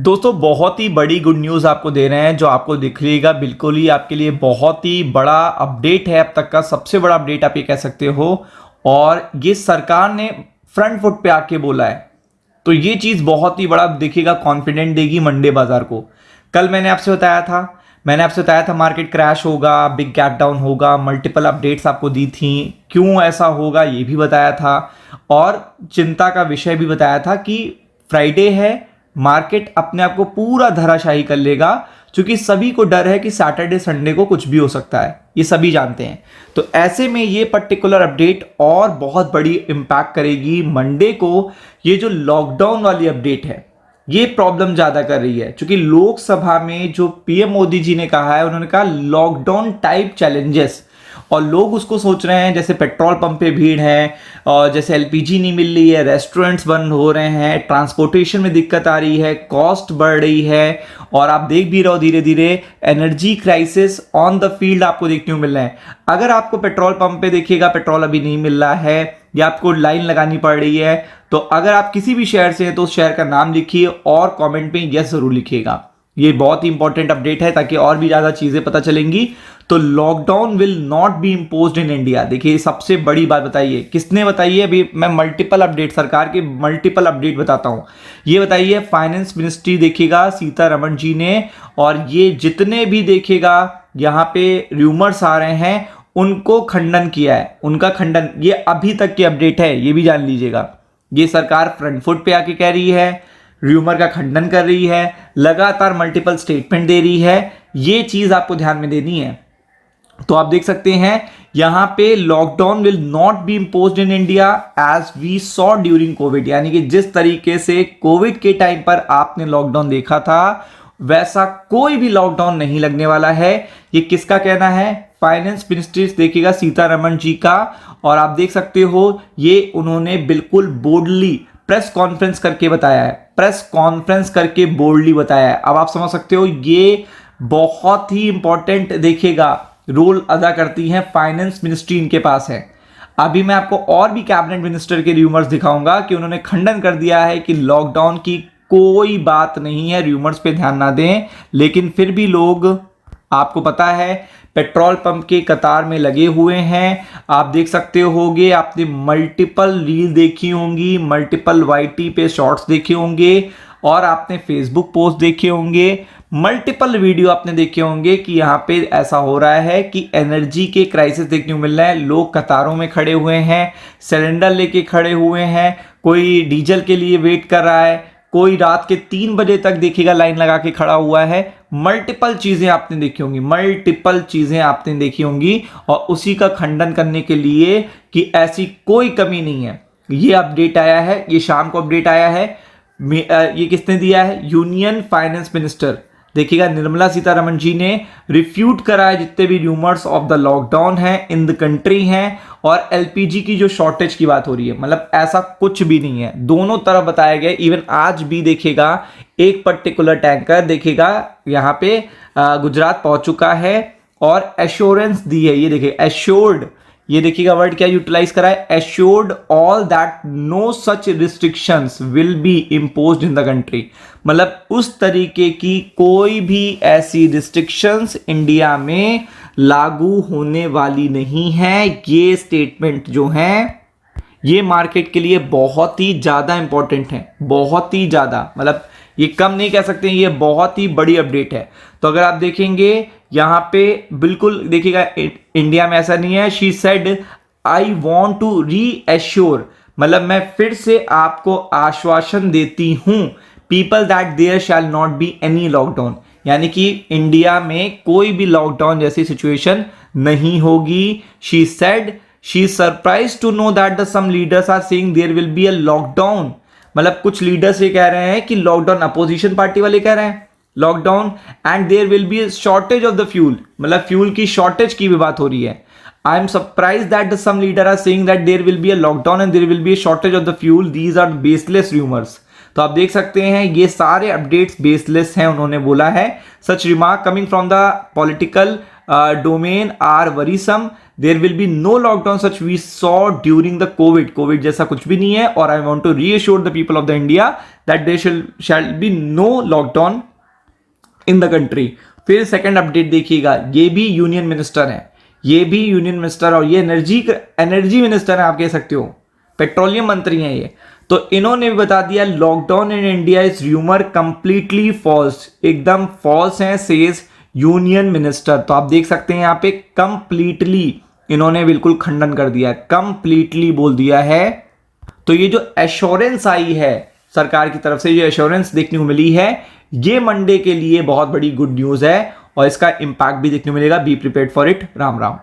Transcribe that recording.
दोस्तों बहुत ही बड़ी गुड न्यूज़ आपको दे रहे हैं जो आपको दिखेगा बिल्कुल ही आपके लिए बहुत ही बड़ा अपडेट है, अब तक का सबसे बड़ा अपडेट आप ये कह सकते हो। और ये सरकार ने फ्रंट फुट पे आके बोला है, तो ये चीज़ बहुत ही बड़ा दिखेगा, कॉन्फिडेंट देगी मंडे बाजार को। कल मैंने आपसे बताया था मार्केट क्रैश होगा, बिग गैप डाउन होगा, मल्टीपल अपडेट्स आपको दी थी, क्यों ऐसा होगा ये भी बताया था और चिंता का विषय भी बताया था कि फ्राइडे है, मार्केट अपने आप को पूरा धराशायी कर लेगा, क्योंकि सभी को डर है कि सैटरडे संडे को कुछ भी हो सकता है, ये सभी जानते हैं। तो ऐसे में ये पर्टिकुलर अपडेट और बहुत बड़ी इंपैक्ट करेगी मंडे को। ये जो लॉकडाउन वाली अपडेट है ये प्रॉब्लम ज्यादा कर रही है, क्योंकि लोकसभा में जो पीएम मोदी जी ने कहा है, उन्होंने कहा लॉकडाउन टाइप चैलेंजेस, और लोग उसको सोच रहे हैं जैसे पेट्रोल पंप पे भीड़ है, और जैसे एलपीजी नहीं मिल रही है, रेस्टोरेंट्स बंद हो रहे हैं, ट्रांसपोर्टेशन में दिक्कत आ रही है, कॉस्ट बढ़ रही है, और आप देख भी रहो धीरे धीरे energy crisis on the field आपको देखने को मिल रहा है। अगर आपको पेट्रोल पंप पे देखिएगा पेट्रोल अभी नहीं मिल रहा है या आपको लाइन लगानी पड़ रही है, तो अगर आप किसी भी शहर से हैं तो उस शहर का नाम लिखिए और कमेंट में यस जरूर लिखिएगा। ये बहुत ही इंपॉर्टेंट अपडेट है ताकि और भी ज्यादा चीजें पता चलेंगी। तो lockdown will not be imposed in India. देखिए सबसे बड़ी बात बताइए, किसने बताई है? अभी मैं मल्टीपल अपडेट, सरकार के मल्टीपल अपडेट बताता हूं। ये बताइए फाइनेंस मिनिस्ट्री देखिएगा सीतारमण जी ने, और ये जितने भी देखिएगा यहाँ पे रूमर्स आ रहे हैं उनको खंडन किया है, उनका खंडन, ये अभी तक की अपडेट है, ये भी जान लीजिएगा। ये सरकार फ्रंट फुट पे आके कह रही है, र्यूमर का खंडन कर रही है, लगातार मल्टीपल स्टेटमेंट दे रही है, ये चीज आपको ध्यान में देनी है। तो आप देख सकते हैं यहां पे lockdown will not be imposed in India as we saw during covid, यानी कि जिस तरीके से कोविड के टाइम पर आपने लॉकडाउन देखा था वैसा कोई भी लॉकडाउन नहीं लगने वाला है। ये किसका कहना है? फाइनेंस मिनिस्ट्री देखिएगा सीतारमण जी का। और आप देख सकते हो ये उन्होंने बिल्कुल बोल्डली प्रेस कॉन्फ्रेंस करके बताया है, प्रेस कॉन्फ्रेंस करके बोल्डली बताया है। अब आप समझ सकते हो ये बहुत ही इंपॉर्टेंट देखिएगा रोल अदा करती है फाइनेंस मिनिस्ट्री, इनके पास है। अभी मैं आपको और भी कैबिनेट मिनिस्टर के रूमर्स दिखाऊंगा कि उन्होंने खंडन कर दिया है कि लॉकडाउन की कोई बात नहीं है, रूमर्स पे ध्यान ना दें। लेकिन फिर भी लोग, आपको पता है, पेट्रोल पंप के कतार में लगे हुए हैं। आप देख सकते होंगे, आपने मल्टीपल रील देखी होंगी, मल्टीपल वाईटी पे शॉर्ट्स देखे होंगे, और आपने फेसबुक पोस्ट देखे होंगे, मल्टीपल वीडियो आपने देखे होंगे कि यहाँ पे ऐसा हो रहा है कि एनर्जी के क्राइसिस देखने को मिल रहा है। लोग कतारों में खड़े हुए हैं, सिलेंडर लेके खड़े हुए हैं, कोई डीजल के लिए वेट कर रहा है, कोई रात के 3 बजे तक देखिएगा लाइन लगा के खड़ा हुआ है। मल्टीपल चीजें आपने देखी होंगी, मल्टीपल चीजें आपने देखी होंगी, और उसी का खंडन करने के लिए कि ऐसी कोई कमी नहीं है। ये अपडेट आया है, ये शाम को अपडेट आया है। ये किसने दिया है? यूनियन फाइनेंस मिनिस्टर देखिएगा निर्मला सीतारमण जी ने रिफ्यूट करा है जितने भी रूमर्स ऑफ द लॉकडाउन है इन द कंट्री हैं, और एलपीजी की जो शॉर्टेज की बात हो रही है, मतलब ऐसा कुछ भी नहीं है, दोनों तरफ बताया गया। इवन आज भी देखिएगा एक पर्टिकुलर टैंकर देखिएगा यहाँ पे गुजरात पहुंच चुका है और एश्योरेंस दी है। ये देखिए एश्योर्ड, ये देखिएगा वर्ड क्या यूटिलाइज करा है, assured all that no such restrictions will be imposed in the country. मतलब उस तरीके की कोई भी ऐसी रिस्ट्रिक्शंस इंडिया में लागू होने वाली नहीं है। ये स्टेटमेंट जो है ये मार्केट के लिए बहुत ही ज्यादा इंपॉर्टेंट है, बहुत ही ज्यादा, मतलब ये कम नहीं कह सकते, ये बहुत ही बड़ी अपडेट है। तो अगर आप देखेंगे यहां पे बिल्कुल देखिएगा इंडिया में ऐसा नहीं है। She said I want to reassure, मतलब मैं फिर से आपको आश्वासन देती हूं people that there shall not be any lockdown, यानी कि इंडिया में कोई भी लॉकडाउन जैसी सिचुएशन नहीं होगी। She said she surprise to know that the some leaders are saying there will be a lockdown, मतलब कुछ लीडर्स ये कह रहे हैं कि लॉकडाउन, अपोजिशन पार्टी वाले कह रहे हैं lockdown, and there will be shortage of the fuel, मतलब फ्यूल की शॉर्टेज की भी बात हो रही है। I am surprise that some leader are saying that there will be a lockdown and there will be a shortage of the fuel, these are baseless rumours. तो आप देख सकते हैं ये सारे अपडेट्स बेसलेस हैं, उन्होंने बोला है। Such remark coming from the political domain are worrisome. There will be no lockdown such we saw during the COVID जैसा कुछ भी नहीं है, और I want to reassure the people of the India that there shall be no lockdown in the country. फिर second update देखिएगा, ये भी यूनियन मिनिस्टर है, ये भी यूनियन मिनिस्टर और ये एनर्जी मिनिस्टर है, आप कह सकते हो, पेट्रोलियम मंत्री हैं ये। तो इन्होंने भी बता दिया lockdown in India is rumour completely false, एकदम फॉल्स है, सेज यूनियन मिनिस्टर। तो आप देख सकते हैं यहाँ पे कंप्लीटली इन्होंने बिल्कुल खंडन कर दिया है, कंप्लीटली बोल दिया है। तो ये जो एश्योरेंस आई है सरकार की तरफ से, ये एश्योरेंस देखने को मिली है, ये मंडे के लिए बहुत बड़ी गुड न्यूज है और इसका इंपैक्ट भी देखने को मिलेगा। Be prepared for it. Ram Ram.